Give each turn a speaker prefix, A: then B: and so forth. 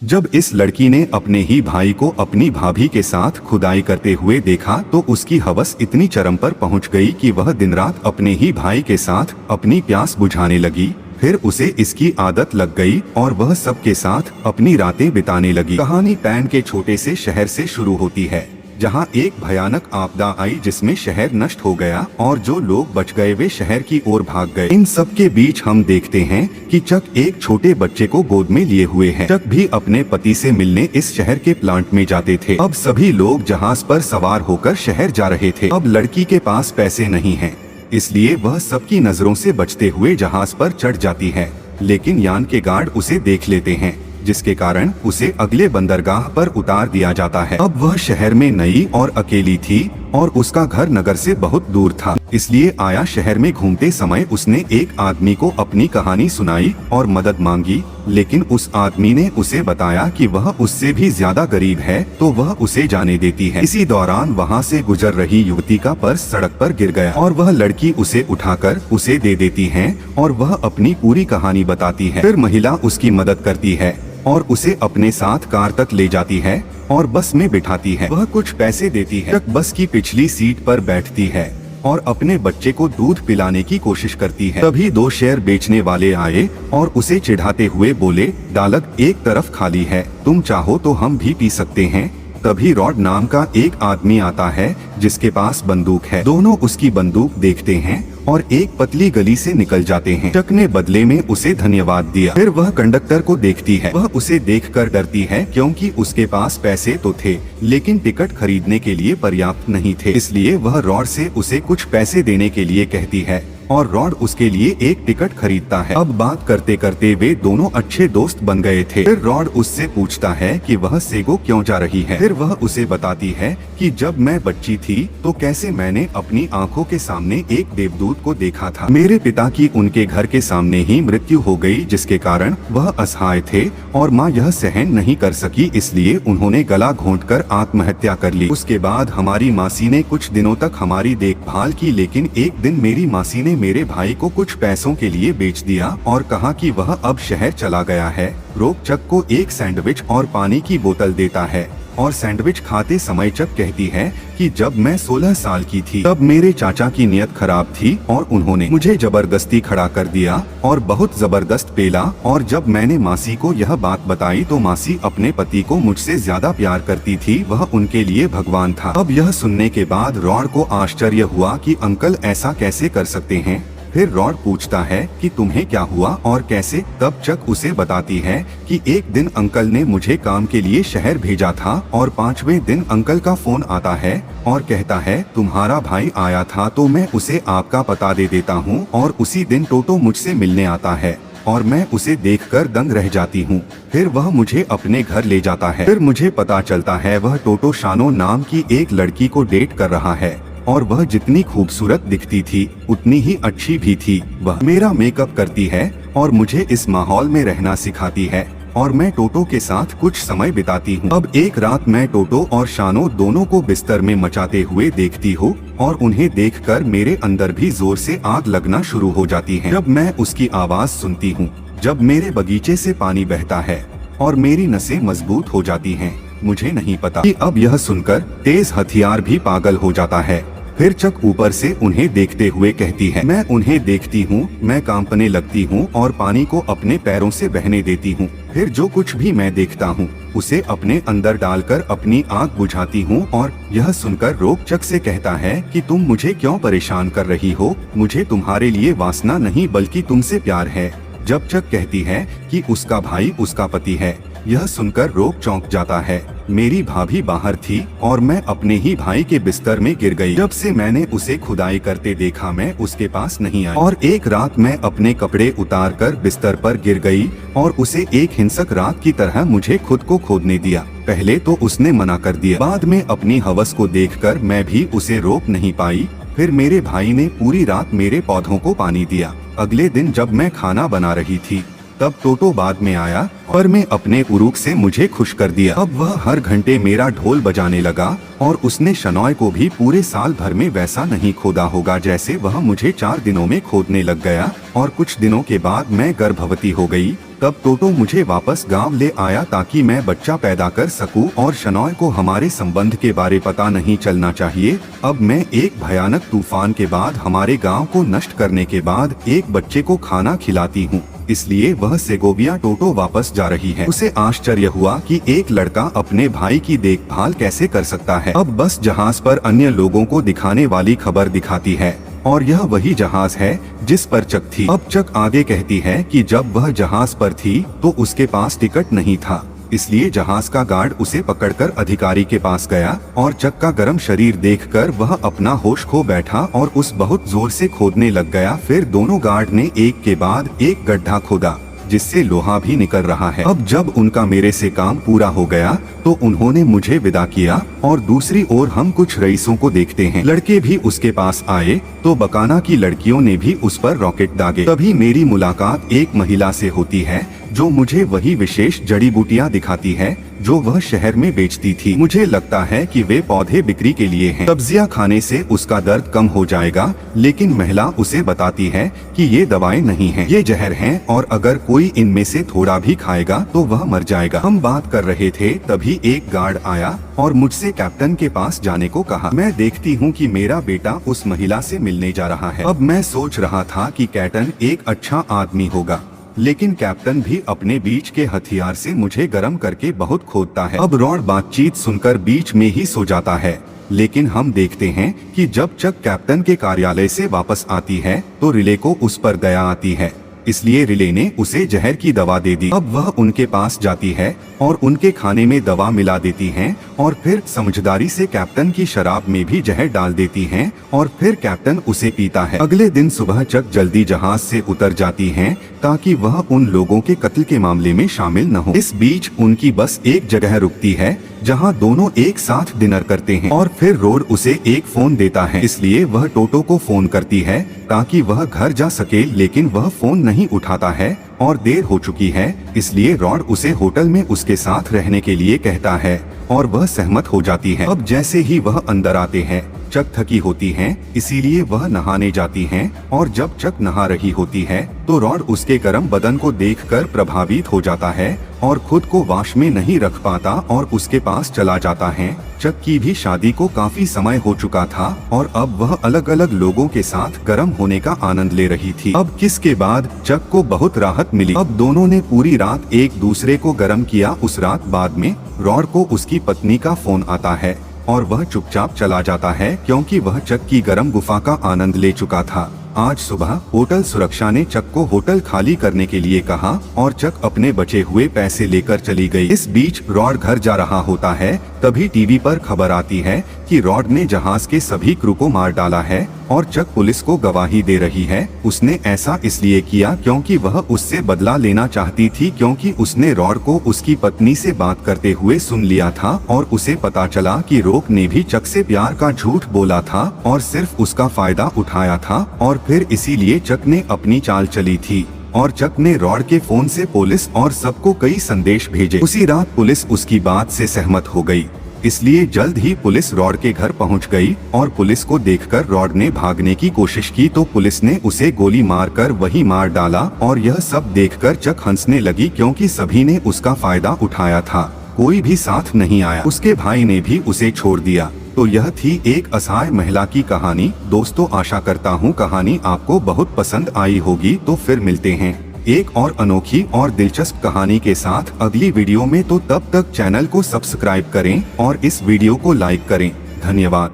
A: जब इस लड़की ने अपने ही भाई को अपनी भाभी के साथ खुदाई करते हुए देखा तो उसकी हवस इतनी चरम पर पहुंच गई कि वह दिन रात अपने ही भाई के साथ अपनी प्यास बुझाने लगी। फिर उसे इसकी आदत लग गई और वह सबके साथ अपनी रातें बिताने लगी। कहानी पैन के छोटे से शहर से शुरू होती है, जहां एक भयानक आपदा आई जिसमें शहर नष्ट हो गया और जो लोग बच गए वे शहर की ओर भाग गए। इन सब के बीच हम देखते हैं कि चक एक छोटे बच्चे को गोद में लिए हुए है। चक भी अपने पति से मिलने इस शहर के प्लांट में जाते थे। अब सभी लोग जहाज पर सवार होकर शहर जा रहे थे। अब लड़की के पास पैसे नहीं हैं, इसलिए वह सबकी नजरों से बचते हुए जहाज पर चढ़ जाती है, लेकिन यान के गार्ड उसे देख लेते हैं, जिसके कारण उसे अगले बंदरगाह पर उतार दिया जाता है। अब वह शहर में नई और अकेली थी और उसका घर नगर से बहुत दूर था, इसलिए आया शहर में घूमते समय उसने एक आदमी को अपनी कहानी सुनाई और मदद मांगी, लेकिन उस आदमी ने उसे बताया कि वह उससे भी ज्यादा गरीब है, तो वह उसे जाने देती है। इसी दौरान वहाँ से गुजर रही युवती का पर्स सड़क पर गिर गया और वह लड़की उसे उठाकर उसे दे देती है और वह अपनी पूरी कहानी बताती है। फिर महिला उसकी मदद करती है और उसे अपने साथ कार तक ले जाती है और बस में बिठाती है। वह कुछ पैसे देती है। चक बस की पिछली सीट पर बैठती है और अपने बच्चे को दूध पिलाने की कोशिश करती है। तभी दो शेर बेचने वाले आए और उसे चिढ़ाते हुए बोले, डालक एक तरफ खाली है, तुम चाहो तो हम भी पी सकते हैं। तभी रॉड नाम का एक आदमी आता है जिसके पास बंदूक है। दोनों उसकी बंदूक देखते हैं और एक पतली गली से निकल जाते हैं। चक ने बदले में उसे धन्यवाद दिया। फिर वह कंडक्टर को देखती है। वह उसे देखकर डरती है क्योंकि उसके पास पैसे तो थे, लेकिन टिकट खरीदने के लिए पर्याप्त नहीं थे। इसलिए वह रॉड से उसे कुछ पैसे देने के लिए कहती है और रॉड उसके लिए एक टिकट खरीदता है। अब बात करते करते वे दोनों अच्छे दोस्त बन गए थे। फिर रॉड उससे पूछता है कि वह सेगो क्यों जा रही है। फिर वह उसे बताती है कि जब मैं बच्ची थी तो कैसे मैंने अपनी आंखों के सामने एक देवदूत को देखा था। मेरे पिता की उनके घर के सामने ही मृत्यु हो गई, जिसके कारण वह असहाय थे और माँ यह सहन नहीं कर सकी, इसलिए उन्होंने गला घोंटकर आत्महत्या कर ली। उसके बाद हमारी मासी ने कुछ दिनों तक हमारी देखभाल की, लेकिन एक दिन मेरी मासी ने मेरे भाई को कुछ पैसों के लिए बेच दिया और कहा कि वह अब शहर चला गया है। रोक चक को एक सैंडविच और पानी की बोतल देता है और सैंडविच खाते समय चक कहती है कि जब मैं 16 साल की थी तब मेरे चाचा की नियत खराब थी और उन्होंने मुझे जबरदस्ती खड़ा कर दिया और बहुत जबरदस्त पेला, और जब मैंने मासी को यह बात बताई तो मासी अपने पति को मुझसे ज्यादा प्यार करती थी, वह उनके लिए भगवान था। अब यह सुनने के बाद रॉड को आश्चर्य हुआ कि अंकल ऐसा कैसे कर सकते हैं। फिर रॉड पूछता है कि तुम्हें क्या हुआ और कैसे। तब चक उसे बताती है कि एक दिन अंकल ने मुझे काम के लिए शहर भेजा था और 5वें दिन अंकल का फोन आता है और कहता है तुम्हारा भाई आया था, तो मैं उसे आपका पता दे देता हूँ। और उसी दिन टोटो मुझसे मिलने आता है और मैं उसे देखकर दंग रह जाती हूँ। फिर वह मुझे अपने घर ले जाता है। फिर मुझे पता चलता है वह टोटो शानो नाम की एक लड़की को डेट कर रहा है और वह जितनी खूबसूरत दिखती थी उतनी ही अच्छी भी थी। वह मेरा मेकअप करती है और मुझे इस माहौल में रहना सिखाती है और मैं टोटो के साथ कुछ समय बिताती हूँ। अब एक रात मैं टोटो और शानो दोनों को बिस्तर में मचाते हुए देखती हूँ और उन्हें देखकर मेरे अंदर भी जोर से आग लगना शुरू हो जाती है। जब मैं उसकी आवाज सुनती हूँ, जब मेरे बगीचे से पानी बहता है और मेरी नसें मजबूत हो जाती हैं, मुझे नहीं पता कि अब यह सुनकर तेज हथियार भी पागल हो जाता है। फिर चक ऊपर से उन्हें देखते हुए कहती है, मैं उन्हें देखती हूँ, मैं कांपने लगती हूँ और पानी को अपने पैरों से बहने देती हूँ। फिर जो कुछ भी मैं देखता हूँ उसे अपने अंदर डालकर अपनी आग बुझाती हूँ और यह सुनकर रोक चक से कहता है कि तुम मुझे क्यों परेशान कर रही हो, मुझे तुम्हारे लिए वासना नहीं बल्कि तुमसे प्यार है। जब चक कहती है कि उसका भाई उसका पति है, यह सुनकर रोक चौंक जाता है। मेरी भाभी बाहर थी और मैं अपने ही भाई के बिस्तर में गिर गई। जब से मैंने उसे खुदाई करते देखा मैं उसके पास नहीं आई और एक रात मैं अपने कपड़े उतार कर बिस्तर पर गिर गई और उसे एक हिंसक रात की तरह मुझे खुद को खोदने दिया। पहले तो उसने मना कर दिया, बाद में अपनी हवस को देखकर मैं भी उसे रोक नहीं पाई। फिर मेरे भाई ने पूरी रात मेरे पौधों को पानी दिया। अगले दिन जब मैं खाना बना रही थी तब टोटो बाद में आया और मैं अपने उरूक से मुझे खुश कर दिया। अब वह हर घंटे मेरा ढोल बजाने लगा और उसने शनॉय को भी पूरे साल भर में वैसा नहीं खोदा होगा जैसे वह मुझे 4 दिनों में खोदने लग गया। और कुछ दिनों के बाद मैं गर्भवती हो गई। तब टोटो मुझे वापस गांव ले आया ताकि मैं बच्चा पैदा कर सकूं और शनॉय को हमारे संबंध के बारे पता नहीं चलना चाहिए। अब मैं एक भयानक तूफान के बाद हमारे गांव को नष्ट करने के बाद एक बच्चे को खाना खिलाती हूँ, इसलिए वह सेगोविया टोटो वापस जा रही है। उसे आश्चर्य हुआ कि एक लड़का अपने भाई की देखभाल कैसे कर सकता है। अब बस जहाज पर अन्य लोगों को दिखाने वाली खबर दिखाती है और यह वही जहाज है जिस पर चक थी। अब चक आगे कहती है कि जब वह जहाज पर थी तो उसके पास टिकट नहीं था, इसलिए जहाज का गार्ड उसे पकड़कर अधिकारी के पास गया और चक का गर्म शरीर देखकर वह अपना होश खो बैठा और उस बहुत जोर से खोदने लग गया। फिर दोनों गार्ड ने एक के बाद एक गड्ढा खोदा जिससे लोहा भी निकल रहा है। अब जब उनका मेरे से काम पूरा हो गया तो उन्होंने मुझे विदा किया और दूसरी ओर हम कुछ रईसों को देखते हैं। लड़के भी उसके पास आए तो बकाना की लड़कियों ने भी उस पर रॉकेट दागे। तभी मेरी मुलाकात एक महिला से होती है जो मुझे वही विशेष जड़ी बूटियां दिखाती है जो वह शहर में बेचती थी। मुझे लगता है कि वे पौधे बिक्री के लिए हैं। सब्जियां खाने से उसका दर्द कम हो जाएगा, लेकिन महिला उसे बताती है कि ये दवाएं नहीं हैं, ये जहर हैं और अगर कोई इनमें से थोड़ा भी खाएगा तो वह मर जाएगा। हम बात कर रहे थे तभी एक गार्ड आया और मुझसे कैप्टन के पास जाने को कहा। मैं देखती हूँ कि मेरा बेटा उस महिला से मिलने जा रहा है। अब मैं सोच रहा था कि कैप्टन एक अच्छा आदमी होगा, लेकिन कैप्टन भी अपने बीच के हथियार से मुझे गरम करके बहुत खोदता है। अब रॉड बातचीत सुनकर बीच में ही सो जाता है, लेकिन हम देखते हैं कि जब चक कैप्टन के कार्यालय से वापस आती है तो रिले को उस पर दया आती है, इसलिए रिले ने उसे जहर की दवा दे दी। अब वह उनके पास जाती है और उनके खाने में दवा मिला देती हैं और फिर समझदारी से कैप्टन की शराब में भी जहर डाल देती हैं और फिर कैप्टन उसे पीता है। अगले दिन सुबह चक जल्दी जहाज से उतर जाती हैं ताकि वह उन लोगों के कत्ल के मामले में शामिल न हो। इस बीच उनकी बस एक जगह रुकती है जहां दोनों एक साथ डिनर करते हैं और फिर रोड उसे एक फोन देता है, इसलिए वह टोटो को फोन करती है ताकि वह घर जा सके, लेकिन वह फोन नहीं उठाता है और देर हो चुकी है, इसलिए रॉड उसे होटल में उसके साथ रहने के लिए कहता है और वह सहमत हो जाती है। अब जैसे ही वह अंदर आते हैं चक थकी होती हैं, इसीलिए वह नहाने जाती हैं और जब चक नहा रही होती है तो रॉड उसके गर्म बदन को देखकर प्रभावित हो जाता है और खुद को वाश में नहीं रख पाता और उसके पास चला जाता है। चक की भी शादी को काफी समय हो चुका था और अब वह अलग अलग लोगों के साथ गर्म होने का आनंद ले रही थी। अब किस के बाद चक को बहुत राहत मिली। अब दोनों ने पूरी रात एक दूसरे को गर्म किया। उस रात बाद में रॉड को उसकी पत्नी का फोन आता है और वह चुपचाप चला जाता है क्योंकि वह चक की गर्म गुफा का आनंद ले चुका था। आज सुबह होटल सुरक्षा ने चक को होटल खाली करने के लिए कहा और चक अपने बचे हुए पैसे लेकर चली गई। इस बीच रॉड घर जा रहा होता है, तभी टीवी पर खबर आती है कि रॉड ने जहाज के सभी क्रू को मार डाला है और चक पुलिस को गवाही दे रही है। उसने ऐसा इसलिए किया क्योंकि वह उससे बदला लेना चाहती थी, क्योंकि उसने रॉड को उसकी पत्नी से बात करते हुए सुन लिया था और उसे पता चला कि रोक ने भी चक से प्यार का झूठ बोला था और सिर्फ उसका फायदा उठाया था और फिर इसीलिए चक ने अपनी चाल चली थी और चक ने रॉड के फोन से पुलिस और सबको कई संदेश भेजे। उसी रात पुलिस उसकी बात से सहमत हो गई, इसलिए जल्द ही पुलिस रॉड के घर पहुंच गई और पुलिस को देखकर रॉड ने भागने की कोशिश की तो पुलिस ने उसे गोली मारकर वहीं मार डाला और यह सब देखकर चक हंसने लगी क्योंकि सभी ने उसका फायदा उठाया था, कोई भी साथ नहीं आया। उसके भाई ने भी उसे छोड़ दिया। तो यह थी एक असहाय महिला की कहानी। दोस्तों, आशा करता हूँ कहानी आपको बहुत पसंद आई होगी। तो फिर मिलते हैं एक और अनोखी और दिलचस्प कहानी के साथ अगली वीडियो में। तो तब तक चैनल को सब्सक्राइब करें और इस वीडियो को लाइक करें। धन्यवाद।